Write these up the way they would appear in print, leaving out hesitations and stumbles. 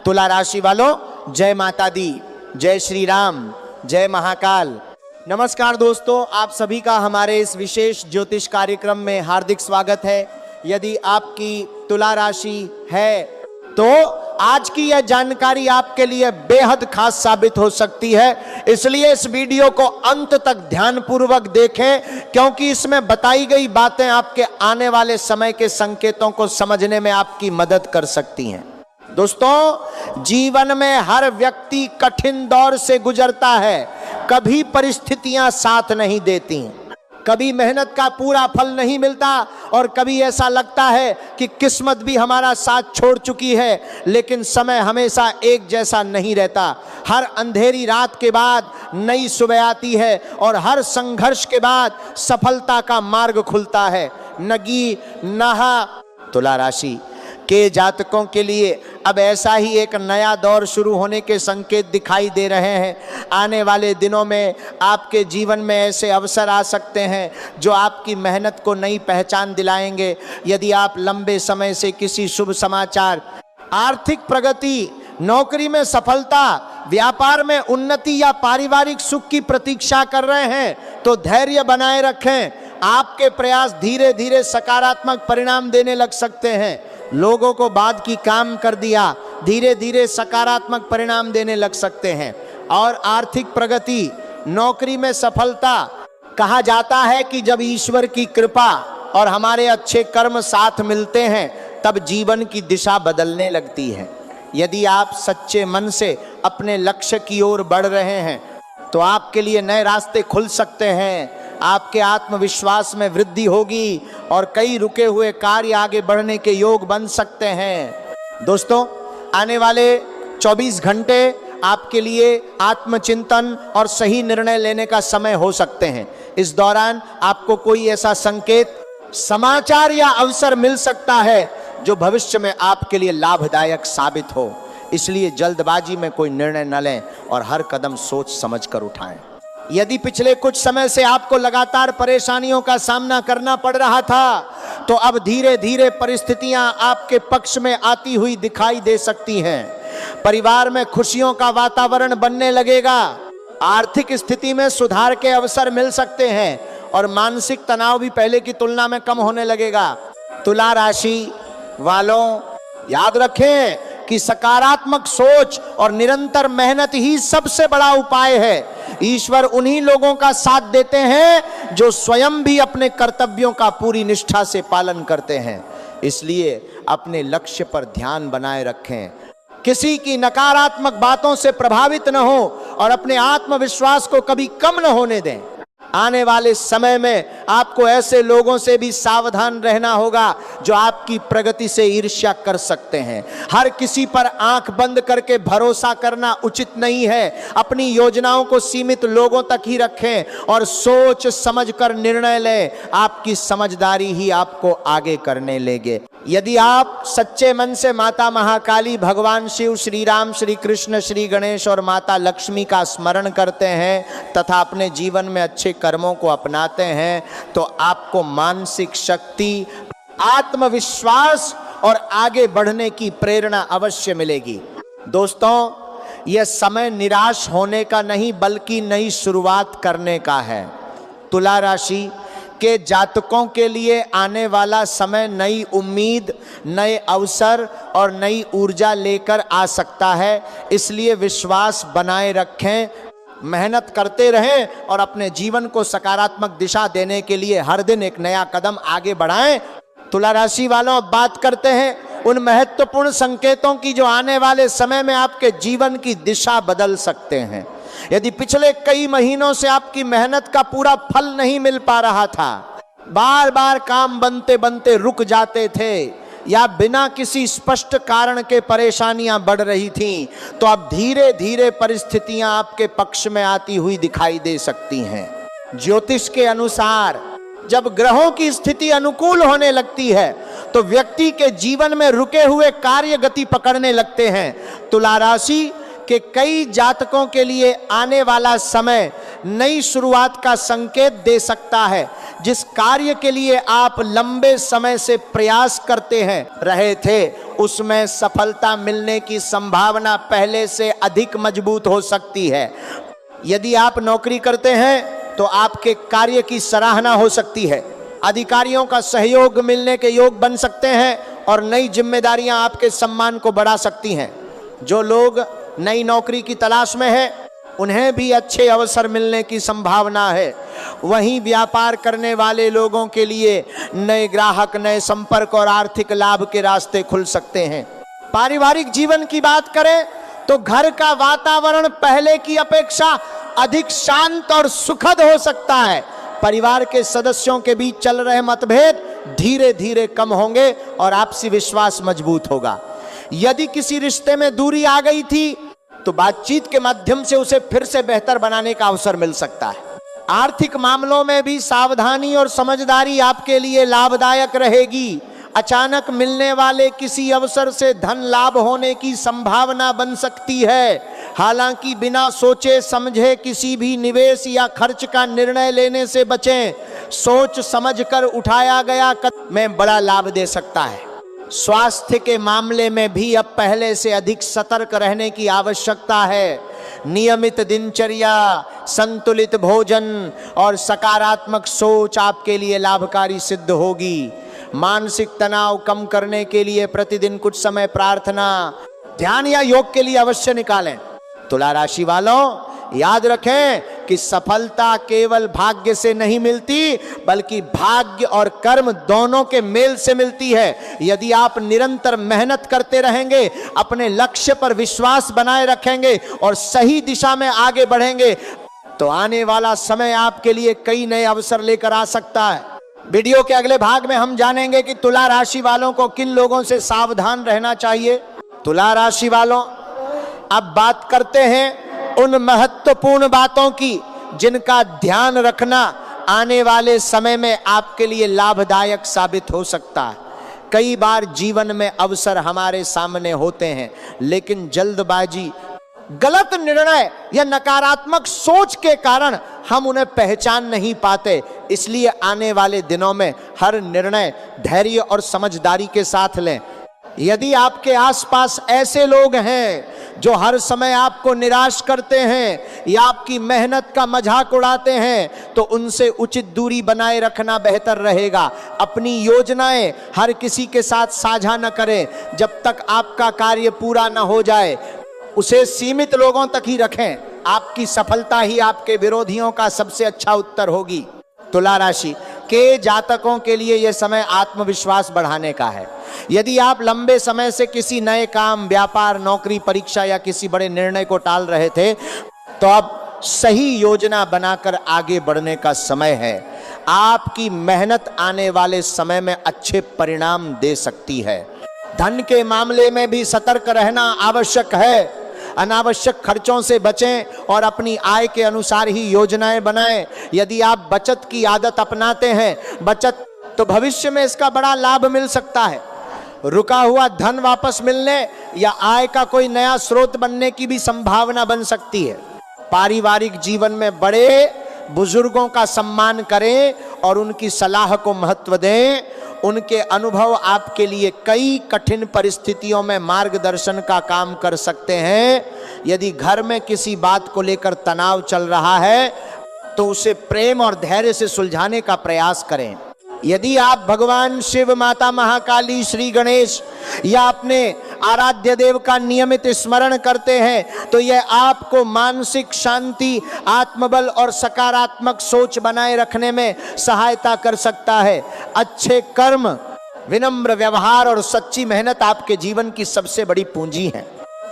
तुला राशि वालों, जय माता दी, जय श्री राम, जय महाकाल। नमस्कार दोस्तों, आप सभी का हमारे इस विशेष ज्योतिष कार्यक्रम में हार्दिक स्वागत है। यदि आपकी तुला राशि है तो आज की यह जानकारी आपके लिए बेहद खास साबित हो सकती है, इसलिए इस वीडियो को अंत तक ध्यानपूर्वक देखें, क्योंकि इसमें बताई गई बातें आपके आने वाले समय के संकेतों को समझने में आपकी मदद कर सकती हैं। दोस्तों, जीवन में हर व्यक्ति कठिन दौर से गुजरता है। कभी परिस्थितियां साथ नहीं देती, कभी मेहनत का पूरा फल नहीं मिलता और कभी ऐसा लगता है कि किस्मत भी हमारा साथ छोड़ चुकी है। लेकिन समय हमेशा एक जैसा नहीं रहता। हर अंधेरी रात के बाद नई सुबह आती है और हर संघर्ष के बाद सफलता का मार्ग खुलता है। नगी नहा तुला राशि के जातकों के लिए अब ऐसा ही एक नया दौर शुरू होने के संकेत दिखाई दे रहे हैं। आने वाले दिनों में आपके जीवन में ऐसे अवसर आ सकते हैं जो आपकी मेहनत को नई पहचान दिलाएंगे। यदि आप लंबे समय से किसी शुभ समाचार, आर्थिक प्रगति, नौकरी में सफलता, व्यापार में उन्नति या पारिवारिक सुख की प्रतीक्षा कर रहे हैं तो धैर्य बनाए रखें। आपके प्रयास धीरे धीरे सकारात्मक परिणाम देने लग सकते हैं। लोगों को बाद की काम कर दिया, धीरे धीरे सकारात्मक परिणाम देने लग सकते हैं। और आर्थिक प्रगति, नौकरी में सफलता, कहा जाता है कि जब ईश्वर की कृपा और हमारे अच्छे कर्म साथ मिलते हैं तब जीवन की दिशा बदलने लगती है। यदि आप सच्चे मन से अपने लक्ष्य की ओर बढ़ रहे हैं तो आपके लिए नए रास्ते खुल सकते हैं। आपके आत्मविश्वास में वृद्धि होगी और कई रुके हुए कार्य आगे बढ़ने के योग बन सकते हैं। दोस्तों, आने वाले 24 घंटे आपके लिए आत्मचिंतन और सही निर्णय लेने का समय हो सकते हैं। इस दौरान आपको कोई ऐसा संकेत, समाचार या अवसर मिल सकता है जो भविष्य में आपके लिए लाभदायक साबित हो। इसलिए जल्दबाजी में कोई निर्णय न लें और हर कदम सोच समझ कर उठाएं। यदि पिछले कुछ समय से आपको लगातार परेशानियों का सामना करना पड़ रहा था तो अब धीरे धीरे परिस्थितियां आपके पक्ष में आती हुई दिखाई दे सकती हैं। परिवार में खुशियों का वातावरण बनने लगेगा, आर्थिक स्थिति में सुधार के अवसर मिल सकते हैं और मानसिक तनाव भी पहले की तुलना में कम होने लगेगा। तुला राशि वालों, याद रखें कि सकारात्मक सोच और निरंतर मेहनत ही सबसे बड़ा उपाय है। ईश्वर उन्हीं लोगों का साथ देते हैं जो स्वयं भी अपने कर्तव्यों का पूरी निष्ठा से पालन करते हैं। इसलिए अपने लक्ष्य पर ध्यान बनाए रखें, किसी की नकारात्मक बातों से प्रभावित न हो और अपने आत्मविश्वास को कभी कम न होने दें। आने वाले समय में आपको ऐसे लोगों से भी सावधान रहना होगा जो आपकी प्रगति से ईर्ष्या कर सकते हैं। हर किसी पर आंख बंद करके भरोसा करना उचित नहीं है। अपनी योजनाओं को सीमित लोगों तक ही रखें और सोच समझकर निर्णय लें। आपकी समझदारी ही आपको आगे करने लेंगे। यदि आप सच्चे मन से माता महाकाली, भगवान शिव, श्री राम, श्री कृष्ण, श्री गणेश और माता लक्ष्मी का स्मरण करते हैं तथा अपने जीवन में अच्छे कर्मों को अपनाते हैं तो आपको मानसिक शक्ति, आत्मविश्वास और आगे बढ़ने की प्रेरणा अवश्य मिलेगी। दोस्तों, यह समय निराश होने का नहीं बल्कि नई शुरुआत करने का है। तुला राशि के जातकों के लिए आने वाला समय नई उम्मीद, नए अवसर और नई ऊर्जा लेकर आ सकता है। इसलिए विश्वास बनाए रखें, मेहनत करते रहें और अपने जीवन को सकारात्मक दिशा देने के लिए हर दिन एक नया कदम आगे बढ़ाएं। तुला राशि वालों, अब बात करते हैं उन महत्वपूर्ण संकेतों की जो आने वाले समय में आपके जीवन की दिशा बदल सकते हैं। यदि पिछले कई महीनों से आपकी मेहनत का पूरा फल नहीं मिल पा रहा था, बार बार काम बनते बनते रुक जाते थे या बिना किसी स्पष्ट कारण के परेशानियां बढ़ रही थीं, तो अब धीरे धीरे परिस्थितियां आपके पक्ष में आती हुई दिखाई दे सकती हैं। ज्योतिष के अनुसार जब ग्रहों की स्थिति अनुकूल होने लगती है तो व्यक्ति के जीवन में रुके हुए कार्य गति पकड़ने लगते हैं। तुला राशि के कई जातकों के लिए आने वाला समय नई शुरुआत का संकेत दे सकता है। जिस कार्य के लिए आप लंबे समय से प्रयास करते हैं रहे थे, उसमें सफलता मिलने की संभावना पहले से अधिक मजबूत हो सकती है। यदि आप नौकरी करते हैं तो आपके कार्य की सराहना हो सकती है, अधिकारियों का सहयोग मिलने के योग बन सकते हैं और नई जिम्मेदारियां आपके सम्मान को बढ़ा सकती हैं। जो लोग नई नौकरी की तलाश में हैं, उन्हें भी अच्छे अवसर मिलने की संभावना है। वहीं व्यापार करने वाले लोगों के लिए नए ग्राहक, नए संपर्क और आर्थिक लाभ के रास्ते खुल सकते हैं। पारिवारिक जीवन की बात करें तो घर का वातावरण पहले की अपेक्षा अधिक शांत और सुखद हो सकता है। परिवार के सदस्यों के बीच चल रहे मतभेद धीरे धीरे कम होंगे और आपसी विश्वास मजबूत होगा। यदि किसी रिश्ते में दूरी आ गई थी तो बातचीत के माध्यम से उसे फिर से बेहतर बनाने का अवसर मिल सकता है। आर्थिक मामलों में भी सावधानी और समझदारी आपके लिए लाभदायक रहेगी। अचानक मिलने वाले किसी अवसर से धन लाभ होने की संभावना बन सकती है। हालांकि बिना सोचे समझे किसी भी निवेश या खर्च का निर्णय लेने से बचें। सोच समझकर उठाया गया कदम में बड़ा लाभ दे सकता है। स्वास्थ्य के मामले में भी अब पहले से अधिक सतर्क रहने की आवश्यकता है। नियमित दिनचर्या, संतुलित भोजन और सकारात्मक सोच आपके लिए लाभकारी सिद्ध होगी। मानसिक तनाव कम करने के लिए प्रतिदिन कुछ समय प्रार्थना, ध्यान या योग के लिए अवश्य निकालें। तुला राशि वालों, याद रखें कि सफलता केवल भाग्य से नहीं मिलती, बल्कि भाग्य और कर्म दोनों के मेल से मिलती है। यदि आप निरंतर मेहनत करते रहेंगे, अपने लक्ष्य पर विश्वास बनाए रखेंगे और सही दिशा में आगे बढ़ेंगे, तो आने वाला समय आपके लिए कई नए अवसर लेकर आ सकता है। वीडियो के अगले भाग में हम जानेंगे कि तुला राशि वालों को किन लोगों से सावधान रहना चाहिए। तुला राशि वालों, अब बात करते हैं उन महत्वपूर्ण बातों की जिनका ध्यान रखना आने वाले समय में आपके लिए लाभदायक साबित हो सकता है। कई बार जीवन में अवसर हमारे सामने होते हैं, लेकिन जल्दबाजी, गलत निर्णय या नकारात्मक सोच के कारण हम उन्हें पहचान नहीं पाते। इसलिए आने वाले दिनों में हर निर्णय धैर्य और समझदारी के साथ लें। यदि आपके आसपास ऐसे लोग हैं जो हर समय आपको निराश करते हैं या आपकी मेहनत का मजाक उड़ाते हैं, तो उनसे उचित दूरी बनाए रखना बेहतर रहेगा। अपनी योजनाएं हर किसी के साथ साझा न करें। जब तक आपका कार्य पूरा न हो जाए, उसे सीमित लोगों तक ही रखें। आपकी सफलता ही आपके विरोधियों का सबसे अच्छा उत्तर होगी। तुला राशि के जातकों के लिए यह समय आत्मविश्वास बढ़ाने का है। यदि आप लंबे समय से किसी नए काम, व्यापार, नौकरी, परीक्षा या किसी बड़े निर्णय को टाल रहे थे, तो अब सही योजना बनाकर आगे बढ़ने का समय है। आपकी मेहनत आने वाले समय में अच्छे परिणाम दे सकती है। धन के मामले में भी सतर्क रहना आवश्यक है। अनावश्यक खर्चों से बचें और अपनी आय के अनुसार ही योजनाएं बनाएं। यदि आप बचत की आदत अपनाते हैं, तो भविष्य में इसका बड़ा लाभ मिल सकता है। रुका हुआ धन वापस मिलने या आय का कोई नया स्रोत बनने की भी संभावना बन सकती है। पारिवारिक जीवन में बड़े बुजुर्गों का सम्मान करें और उनकी सलाह को महत्व दें। उनके अनुभव आपके लिए कई कठिन परिस्थितियों में मार्गदर्शन का काम कर सकते हैं। यदि घर में किसी बात को लेकर तनाव चल रहा है, तो उसे प्रेम और धैर्य से सुलझाने का प्रयास करें। यदि आप भगवान शिव, माता महाकाली, श्री गणेश या अपने आराध्य देव का नियमित स्मरण करते हैं, तो यह आपको मानसिक शांति, आत्मबल और सकारात्मक सोच बनाए रखने में सहायता कर सकता है। अच्छे कर्म, विनम्र व्यवहार और सच्ची मेहनत आपके जीवन की सबसे बड़ी पूंजी है।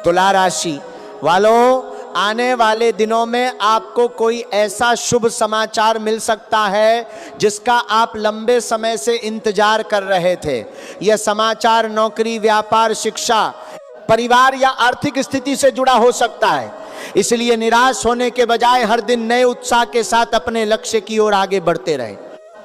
तुला राशि वालों, आने वाले दिनों में आपको कोई ऐसा शुभ समाचार मिल सकता है जिसका आप लंबे समय से इंतजार कर रहे थे। यह समाचार नौकरी, व्यापार, शिक्षा, परिवार या आर्थिक स्थिति से जुड़ा हो सकता है। इसलिए निराश होने के बजाय हर दिन नए उत्साह के साथ अपने लक्ष्य की ओर आगे बढ़ते रहें।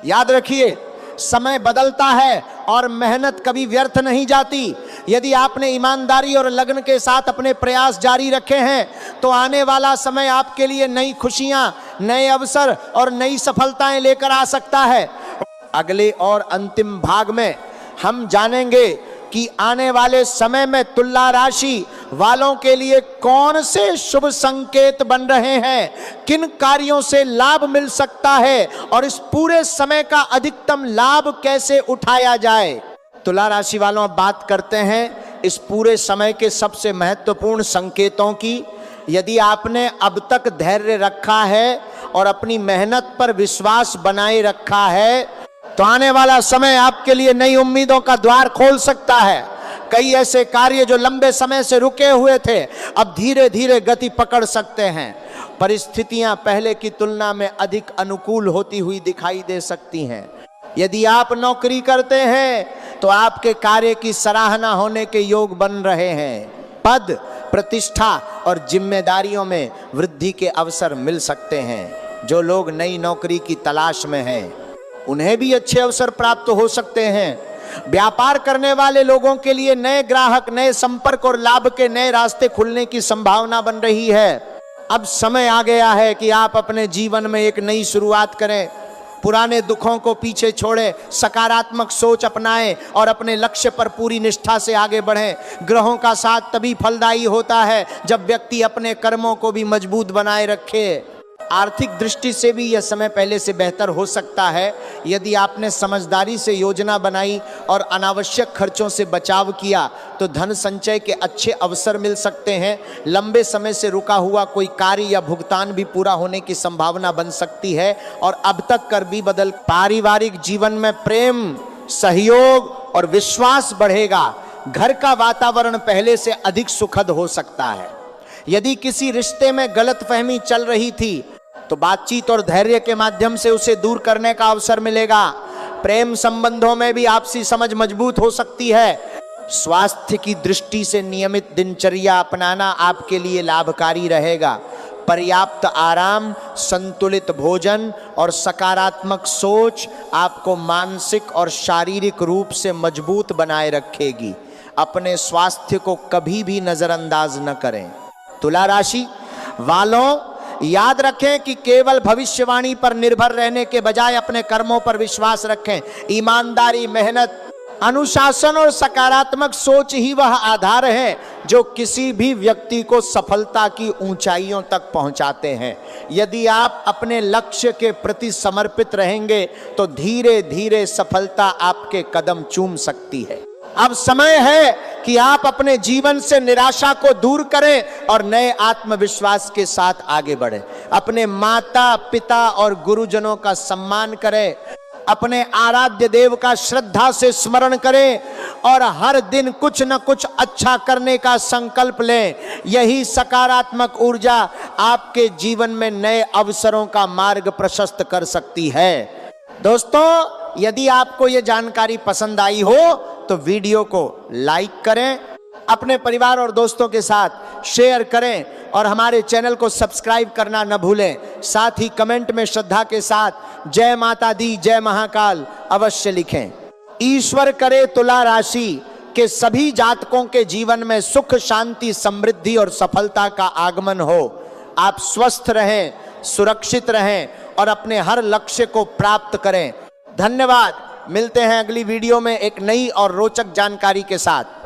याद रखिए, समय बदलता है और मेहनत कभी व्यर्थ नहीं जाती। यदि आपने ईमानदारी और लगन के साथ अपने प्रयास जारी रखे हैं तो आने वाला समय आपके लिए नई खुशियां, नए अवसर और नई सफलताएं लेकर आ सकता है। अगले और अंतिम भाग में हम जानेंगे कि आने वाले समय में तुला राशि वालों के लिए कौन से शुभ संकेत बन रहे हैं, किन कार्यों से लाभ मिल सकता है और इस पूरे समय का अधिकतम लाभ कैसे उठाया जाए। तुला राशि वालों, अब बात करते हैं इस पूरे समय के सबसे महत्वपूर्ण संकेतों की। यदि आपने अब तक धैर्य रखा है और अपनी मेहनत पर विश्वास बनाए रखा है तो आने वाला समय आपके लिए नई उम्मीदों का द्वार खोल सकता है। कई ऐसे कार्य जो लंबे समय से रुके हुए थे अब धीरे धीरे गति पकड़ सकते हैं। परिस्थितियां पहले की तुलना में अधिक अनुकूल होती हुई दिखाई दे सकती हैं। यदि आप नौकरी करते हैं तो आपके कार्य की सराहना होने के योग बन रहे हैं। पद, प्रतिष्ठा और जिम्मेदारियों में वृद्धि के अवसर मिल सकते हैं। जो लोग नई नौकरी की तलाश में हैं उन्हें भी अच्छे अवसर प्राप्त हो सकते हैं। व्यापार करने वाले लोगों के लिए नए ग्राहक, नए संपर्क और लाभ के नए रास्ते खुलने की संभावना बन रही है। अब समय आ गया है कि आप अपने जीवन में एक नई शुरुआत करें। पुराने दुखों को पीछे छोड़ें, सकारात्मक सोच अपनाएं और अपने लक्ष्य पर पूरी निष्ठा से आगे बढ़ें। ग्रहों का साथ तभी फलदायी होता है जब व्यक्ति अपने कर्मों को भी मजबूत बनाए रखे। आर्थिक दृष्टि से भी यह समय पहले से बेहतर हो सकता है। यदि आपने समझदारी से योजना बनाई और अनावश्यक खर्चों से बचाव किया तो धन संचय के अच्छे अवसर मिल सकते हैं। लंबे समय से रुका हुआ कोई कार्य या भुगतान भी पूरा होने की संभावना बन सकती है और अब तक कर भी बदल। पारिवारिक जीवन में प्रेम, सहयोग और विश्वास बढ़ेगा। घर का वातावरण पहले से अधिक सुखद हो सकता है। यदि किसी रिश्ते में गलतफहमी चल रही थी तो बातचीत और धैर्य के माध्यम से उसे दूर करने का अवसर मिलेगा। प्रेम संबंधों में भी आपसी समझ मजबूत हो सकती है। स्वास्थ्य की दृष्टि से नियमित दिनचर्या अपनाना आपके लिए लाभकारी रहेगा। पर्याप्त आराम, संतुलित भोजन और सकारात्मक सोच आपको मानसिक और शारीरिक रूप से मजबूत बनाए रखेगी। अपने स्वास्थ्य को कभी भी नजरअंदाज न करें। तुला राशि वालों, याद रखें कि केवल भविष्यवाणी पर निर्भर रहने के बजाय अपने कर्मों पर विश्वास रखें। ईमानदारी, मेहनत, अनुशासन और सकारात्मक सोच ही वह आधार है जो किसी भी व्यक्ति को सफलता की ऊंचाइयों तक पहुंचाते हैं। यदि आप अपने लक्ष्य के प्रति समर्पित रहेंगे तो धीरे धीरे सफलता आपके कदम चूम सकती है। अब समय है कि आप अपने जीवन से निराशा को दूर करें और नए आत्मविश्वास के साथ आगे बढ़ें। अपने माता, पिता और गुरुजनों का सम्मान करें। अपने आराध्य देव का श्रद्धा से स्मरण करें और हर दिन कुछ न कुछ अच्छा करने का संकल्प लें। यही सकारात्मक ऊर्जा आपके जीवन में नए अवसरों का मार्ग प्रशस्त कर सकती है। दोस्तों, यदि आपको ये जानकारी पसंद आई हो तो वीडियो को लाइक करें, अपने परिवार और दोस्तों के साथ शेयर करें और हमारे चैनल को सब्सक्राइब करना न भूलें। साथ ही कमेंट में श्रद्धा के साथ जय माता दी, जय महाकाल अवश्य लिखें। ईश्वर करे तुला राशि के सभी जातकों के जीवन में सुख, शांति, समृद्धि और सफलता का आगमन हो। आप स्वस्थ रहें, सुरक्षित रहें और अपने हर लक्ष्य को प्राप्त करें। धन्यवाद। मिलते हैं अगली वीडियो में एक नई और रोचक जानकारी के साथ।